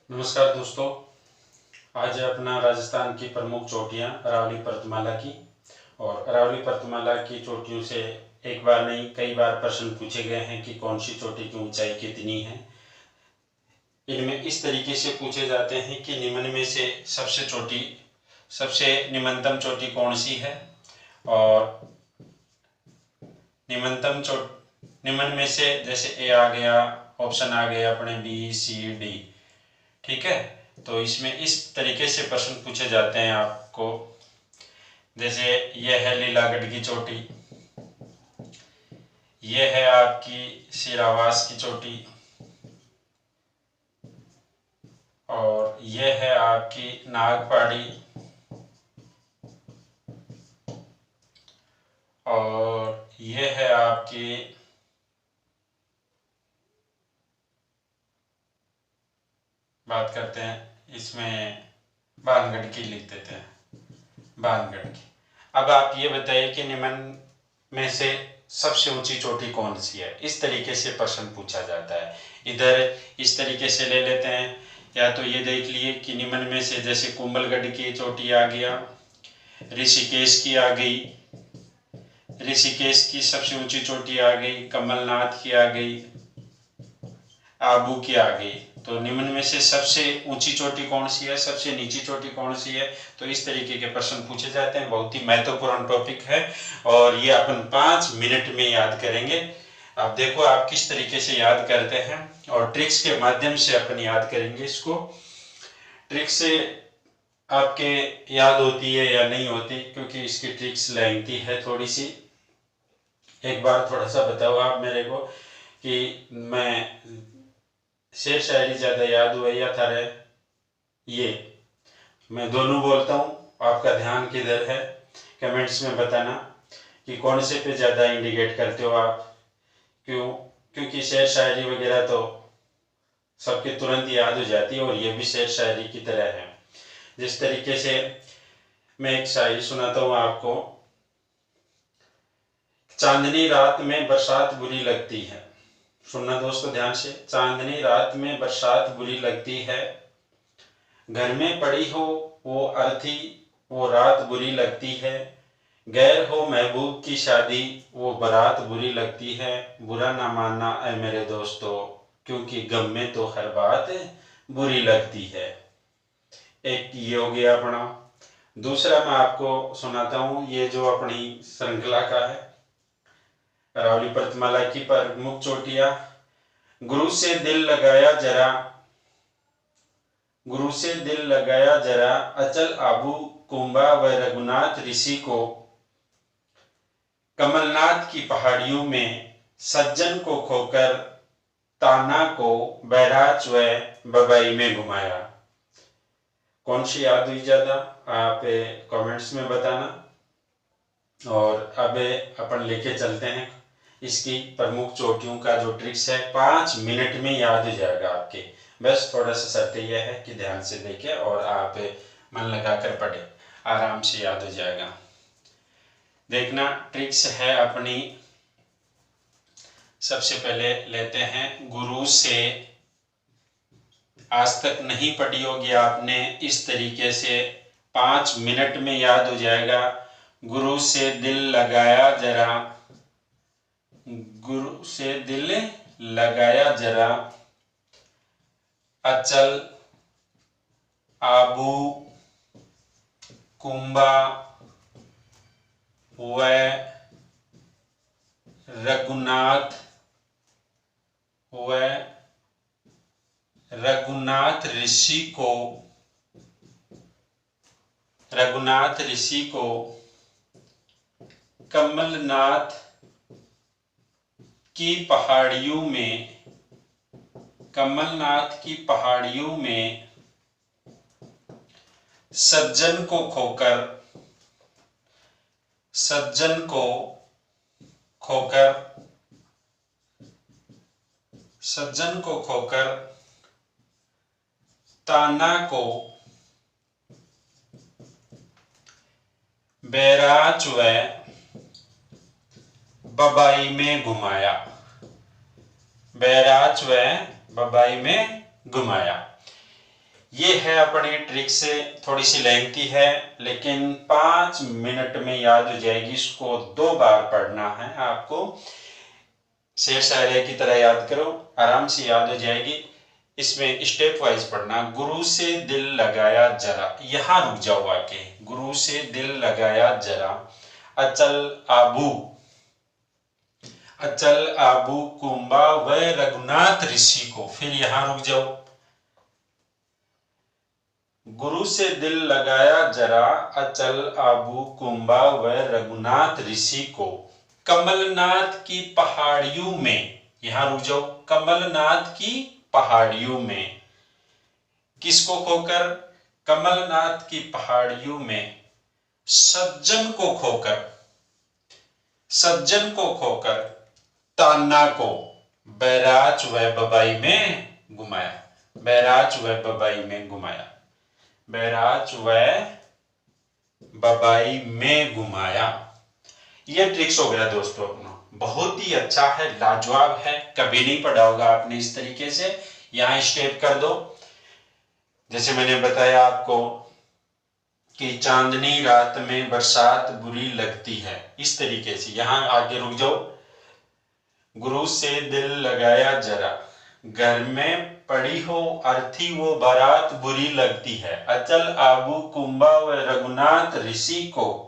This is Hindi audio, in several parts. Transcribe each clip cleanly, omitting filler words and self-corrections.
नमस्कार दोस्तों। आज है अपना राजस्थान की प्रमुख चोटियां अरावली पर्वतमाला की। और अरावली पर्वतमाला की चोटियों से एक बार नहीं कई बार प्रश्न पूछे गए हैं कि कौन सी चोटी की ऊंचाई कितनी है। इनमें इस तरीके से पूछे जाते हैं कि निम्न में से सबसे निम्नतम चोटी कौन सी है। और निम्न में से जैसे ए आ गया, ऑप्शन आ गया अपने बी सी डी। ठीक है, तो इसमें इस तरीके से प्रश्न पूछे जाते हैं आपको। जैसे यह है लीलागढ़ की चोटी, यह है आपकी सिरावास की चोटी, और यह है आपकी नागपाड़ी, और यह है आपकी बात करते हैं इसमें बानगढ़ की, लिख देते हैं बानगढ़ की। अब आप ये बताइए कि निम्न में से सबसे ऊंची चोटी कौन सी है। इस तरीके से प्रश्न पूछा जाता है। इधर इस तरीके से ले लेते हैं, या तो ये देख लिए कि निम्न में से जैसे कुंभलगढ़ की चोटी आ गया, ऋषिकेश की आ गई, ऋषिकेश की सबसे ऊंची चोटी आ गई, कमलनाथ की आ गई, आबू की आ गई। तो निम्न में से सबसे ऊंची चोटी कौन सी है, सबसे नीची चोटी कौन सी है। तो इस तरीके के प्रश्न पूछे जाते हैं। बहुत ही महत्वपूर्ण टॉपिक है और ये अपन 5 मिनट में याद करेंगे। आप देखो आप किस तरीके से याद करते हैं, और ट्रिक्स के माध्यम से अपन याद करेंगे इसको। ट्रिक्स से आपके याद होती है या नहीं होती, क्योंकि इसकी ट्रिक्स लेंथी है थोड़ी सी। एक बार थोड़ा सा बताओ आप मेरे को कि मैं शेर शायरी ज्यादा याद हुआ या थारे ये, मैं दोनों बोलता हूँ, आपका ध्यान किधर है कमेंट्स में बताना कि कौन से पे ज्यादा इंडिकेट करते हो आप। क्योंकि शेर शायरी वगैरह तो सबके तुरंत याद हो जाती है, और ये भी शेर शायरी की तरह है। जिस तरीके से मैं एक शायरी सुनाता हूँ आपको। चांदनी रात में बरसात बुरी लगती है, सुनना दोस्तों ध्यान से। चांदनी रात में बरसात बुरी लगती है, घर में पड़ी हो वो अर्थी वो रात बुरी लगती है, गैर हो महबूब की शादी वो बारात बुरी लगती है। बुरा ना मानना ऐ मेरे दोस्तों, क्योंकि गम में तो हर बात बुरी लगती है। एक ये हो गया अपना। दूसरा मैं आपको सुनाता हूँ, ये जो अपनी श्रृंखला का है अरावली पर्वतमाला की प्रमुख चोटियां। गुरु से दिल लगाया जरा, गुरु से दिल लगाया जरा, अचल आबू कुंभा व रघुनाथ ऋषि को, कमलनाथ की पहाड़ियों में सज्जन को खोकर ताना को बैराज व बबई में घुमाया। कौन सी याद हुई ज्यादा, आप कमेंट्स में बताना। और अब अपन लेके चलते हैं इसकी प्रमुख चोटियों का जो ट्रिक्स है, 5 मिनट में याद हो जाएगा आपके। बस थोड़ा सा शर्त यह है कि ध्यान से देखें और आप मन लगाकर पढ़े, आराम से याद हो जाएगा। देखना ट्रिक्स है अपनी। सबसे पहले लेते हैं गुरु से, आज तक नहीं पढ़ी होगी आपने, इस तरीके से 5 मिनट में याद हो जाएगा। गुरु से दिल लगाया जरा, गुरु से दिल लगाया जरा, अचल आबू कुंभा व रघुनाथ ऋषि को, रघुनाथ ऋषि को कमलनाथ की पहाड़ियों में, कमलनाथ की पहाड़ियों में सज्जन को खोकर, सज्जन को खोकर, सज्जन को खोकर ताना को बैराज व बबाई में घुमाया, बैराज व बबाई में घुमाया। ये है अपनी ट्रिक से, थोड़ी सी लेंथी है लेकिन 5 मिनट में याद हो जाएगी। इसको 2 बार पढ़ना है आपको, शेर शायरी की तरह याद करो, आराम से याद हो जाएगी। इसमें स्टेप वाइज पढ़ना। गुरु से दिल लगाया जरा, यहां रुक जाओ आके, गुरु से दिल लगाया जरा, अचल आबू कुंबा व रघुनाथ ऋषि को। फिर यहां रुक जाओ, गुरु से दिल लगाया जरा, अचल आबू कुंबा व रघुनाथ ऋषि को, कमलनाथ की पहाड़ियों में। यहां रुक जाओ, कमलनाथ की पहाड़ियों में, किसको खोकर? कमलनाथ की पहाड़ियों में, सज्जन को खोकर, सज्जन को खोकर, तान्ना को बैराज व बबाई में घुमाया, बैराज व बबाई में घुमाया, बैराज व बबाई में घुमाया। यह ट्रिक्स हो गया दोस्तों अपना, बहुत ही अच्छा है, लाजवाब है, कभी नहीं पढ़ा होगा आपने इस तरीके से। यहां स्टेप कर दो, जैसे मैंने बताया आपको कि चांदनी रात में बरसात बुरी लगती है, इस तरीके से। यहां आगे रुक जाओ, गुरु से दिल लगाया जरा, घर में पड़ी हो अर्थी वो बारात बुरी लगती है, अचल आबू कुंबा व रघुनाथ ऋषि को,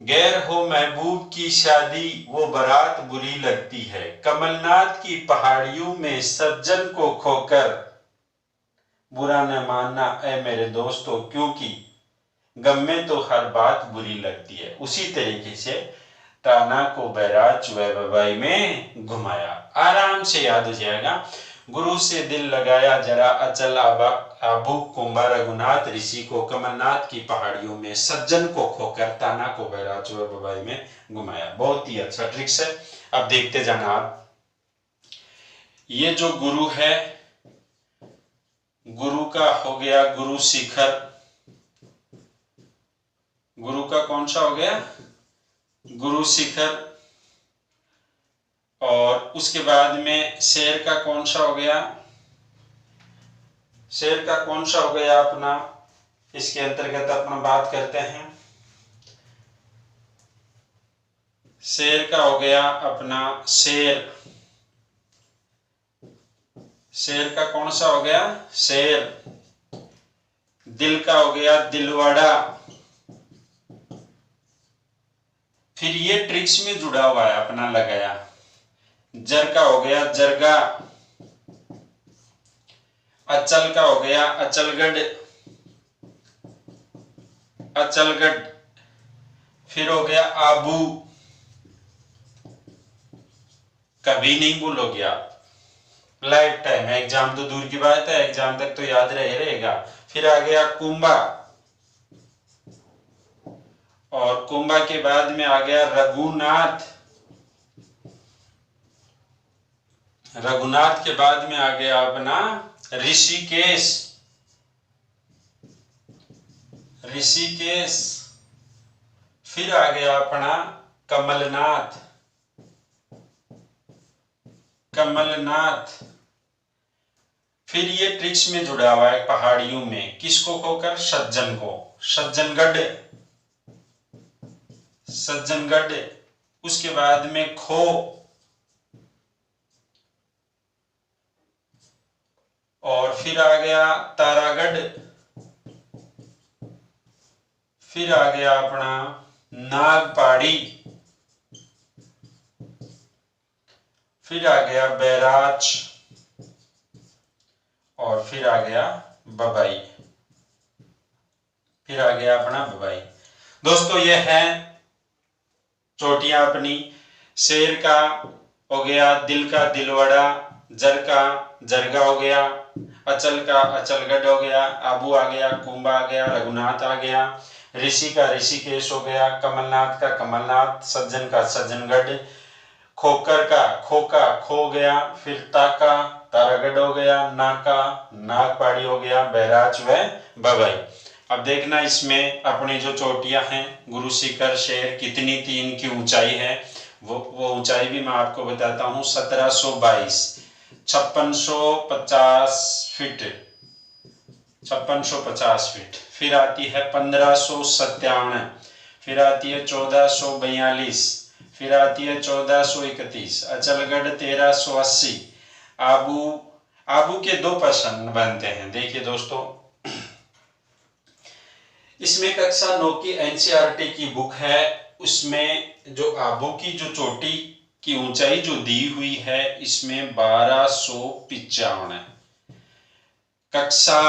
गैर हो महबूब की शादी वो बारात बुरी लगती है, कमलनाथ की पहाड़ियों में सज्जन को खोकर बुरा न मानना ऐ मेरे दोस्तों, क्योंकि गम में तो हर बात बुरी लगती है। उसी तरीके से ताना को बैराज व बबाई में घुमाया, आराम से याद हो जाएगा। गुरु से दिल लगाया जरा, अचल आबू कुंबा रघुनाथ ऋषि को, कमलनाथ की पहाड़ियों में सज्जन को खोकर, ताना को बैराज व बबाई में घुमाया। बहुत ही अच्छा ट्रिक्स है, अब देखते जाना आप। ये जो गुरु है, गुरु का हो गया गुरु शिखर, गुरु का कौन सा हो गया? गुरु शिखर। और उसके बाद में शेर का कौन सा हो गया? शेर का कौन सा हो गया अपना? इसके अंतर्गत अपना बात करते हैं। शेर का हो गया अपना शेर, शेर का कौन सा हो गया? शेर। दिल का हो गया दिलवाड़ा। फिर ये ट्रिक्स में जुड़ा हुआ है अपना लगाया। जर का हो गया जरगा, अचल का हो गया अचलगढ़, अचलगढ़। फिर हो गया आबू, कभी नहीं भूलोगे आप, लाइफ टाइम। एग्जाम तो दूर की बात है, एग्जाम तक तो याद रहेगा। फिर आ गया कुंभा, और कुंभा के बाद में आ गया रघुनाथ, रघुनाथ के बाद में आ गया अपना ऋषिकेश, ऋषिकेश। फिर आ गया अपना कमलनाथ, कमलनाथ। फिर ये ट्रिक्स में जुड़ा हुआ है पहाड़ियों में, किसको खोकर? सज्जन को, सज्जनगढ़, सज्जनगढ़। उसके बाद में खो, और फिर आ गया तारागढ़। फिर आ गया अपना नागपाड़ी। फिर आ गया बैराज, और फिर आ गया बबाई, फिर आ गया अपना बबाई। दोस्तों ये है चोटियां अपनी। शेर का हो गया दिल का दिलवड़ा, जर का जरगा हो गया, अचल का अचलगढ़ हो गया, आबू आ गया, कुंभा आ गया, रघुनाथ आ गया, ऋषि का ऋषिकेश हो गया, कमलनाथ का कमलनाथ, सज्जन का सज्जनगढ़, खोकर का खोका खो गया, फिर ताका तारागढ़ हो गया, नाका नागपाड़ी हो गया, बैराज व बबाई। अब देखना इसमें अपनी जो चोटियां हैं, गुरु शिखर, शेर, कितनी थी इनकी ऊंचाई है, वो ऊंचाई भी मैं आपको बताता हूँ। 1722 5650 फीट, 5650 फीट। फिर आती है 1557, फिर आती है 1442, फिर आती है 1431, अचलगढ़ 1380। आबू के दो प्रश्न बनते हैं। देखिए दोस्तों, इसमें कक्षा 9 की एनसीईआरटी की बुक है, उसमें जो आबू की जो चोटी की ऊंचाई जो दी हुई है इसमें 1255 है। कक्षा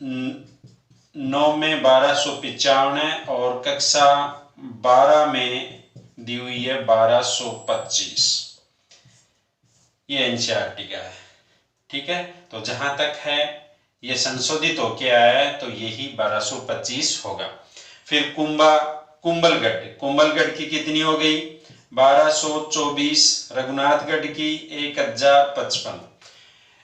9 में 1255 है और कक्षा 12 में दी हुई है 1225। ये एनसीईआरटी का है, ठीक है। तो जहां तक है ये संशोधित होके आया है तो यही 1225 होगा। फिर कुंभलगढ़ की कितनी हो गई? 1224, रघुनाथगढ़ की 1055,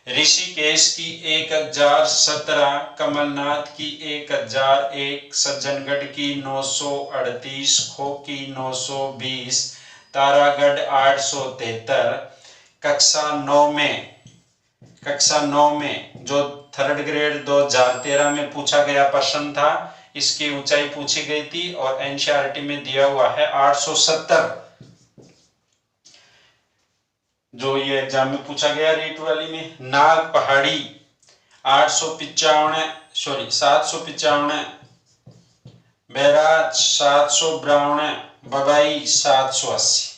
ऋषिकेश की 1017, कमलनाथ की 1001, सज्जनगढ़ की 938, खो की 920, तारागढ़ 873। कक्षा 9 में जो थर्ड ग्रेड 2013 में पूछा गया प्रश्न था, इसकी ऊंचाई पूछी गई थी और एनसीईआरटी में दिया हुआ है 870। जो ये एग्जाम में पूछा गया रीट वाली में। नाग पहाड़ी 755, बैराज 752, बबाई 780।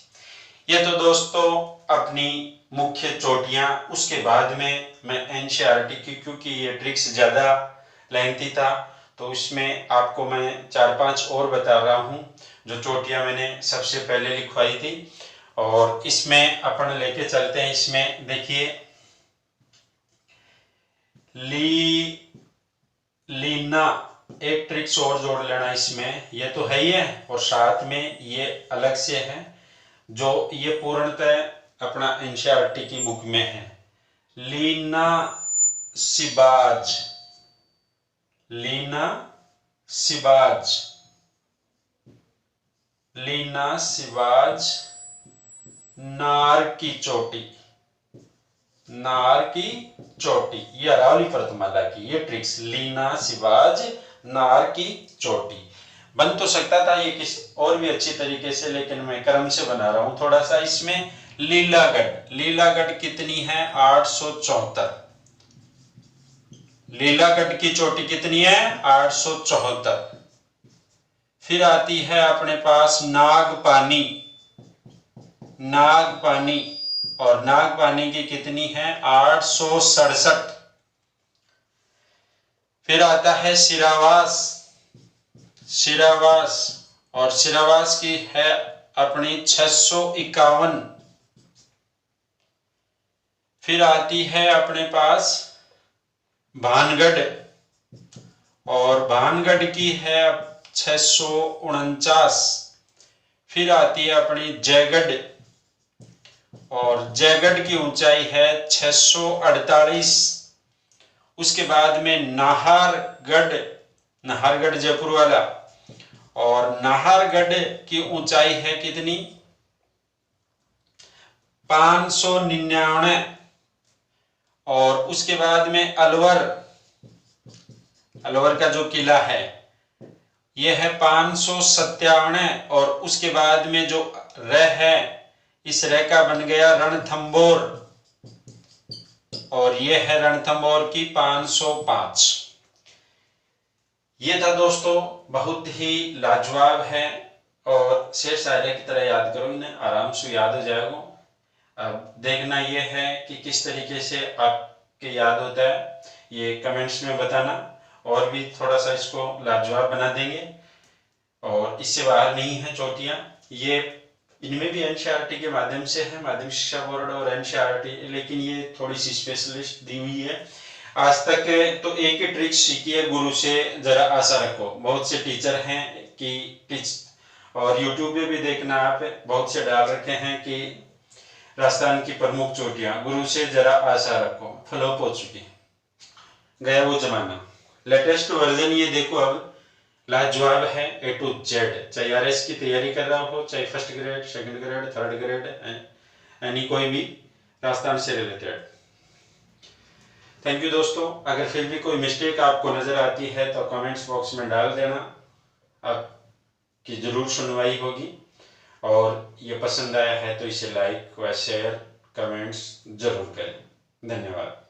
ये तो दोस्तों अपनी मुख्य चोटियां। उसके बाद में मैं एनसीईआरटी की, क्योंकि ये ट्रिक्स ज्यादा लेंथी था तो इसमें आपको मैं 4-5 और बता रहा हूं जो चोटियां मैंने सबसे पहले लिखवाई थी और इसमें अपन लेके चलते हैं। इसमें देखिए लीना, एक ट्रिक्स और जोड़ लेना इसमें, ये तो है ही है और साथ में ये अलग से है जो ये पूर्णतः अपना एनसीईआरटी की बुक में है। लीना सिबाज, नार की चोटी, ये अरावली पर्वतमाला की ये ट्रिक्स। लीना सिबाज, नार की चोटी बन तो सकता था ये किस और भी अच्छी तरीके से, लेकिन मैं क्रम से बना रहा हूं थोड़ा सा। इसमें लीलागढ़ कितनी है? 874। लीलागढ़ की चोटी कितनी है? 874। फिर आती है अपने पास नागपानी, और नागपानी की कितनी है? 867। फिर आता है सिरावास और सिरावास की है अपनी 651। फिर आती है अपने पास भानगढ़ और भानगढ़ की है 649। फिर आती है अपनी जयगढ़ और जयगढ़ की ऊंचाई है 648। उसके बाद में नाहरगढ़ जयपुर वाला, और नाहरगढ़ की ऊंचाई है कितनी? 599। और उसके बाद में अलवर का जो किला है यह है 597। और उसके बाद में जो है इस का बन गया रणथंबोर, और यह है रणथंबोर की 505। ये था दोस्तों, बहुत ही लाजवाब है और शेर शायरी की तरह याद करो, इन्हें आराम से याद हो जाएगा। अब देखना यह है कि किस तरीके से आपके याद होता है, ये कमेंट्स में बताना, और भी थोड़ा सा इसको लाजवाब बना देंगे। और इससे बाहर नहीं है चोटियां, ये इनमें भी एनसीईआरटी के माध्यम से है, माध्यमिक शिक्षा बोर्ड और एनसीईआरटी, लेकिन ये थोड़ी सी स्पेशलिस्ट दी हुई है। आज तक तो एक ही ट्रिक सीखी है, गुरु से जरा आशा रखो। बहुत से टीचर हैं कि और यूट्यूब पे भी देखना आप, बहुत से डाल रखे हैं कि राजस्थान की प्रमुख चोटियां, गुरु से जरा आशा रखो, फ्लॉप हो चुकी, गया वो जमाना। लेटेस्ट वर्जन ये देखो, अब लाजवाब है A to Z। चाहे आरएस की तैयारी कर रहा हो, चाहे first grade, second grade, third grade, यानी कोई भी राजस्थान से रिलेटेड। थैंक यू दोस्तों। अगर फिर भी कोई मिस्टेक आपको नज़र आती है तो कमेंट्स बॉक्स में डाल देना, आपकी ज़रूर सुनवाई होगी। और ये पसंद आया है तो इसे लाइक व शेयर कमेंट्स ज़रूर करें। धन्यवाद।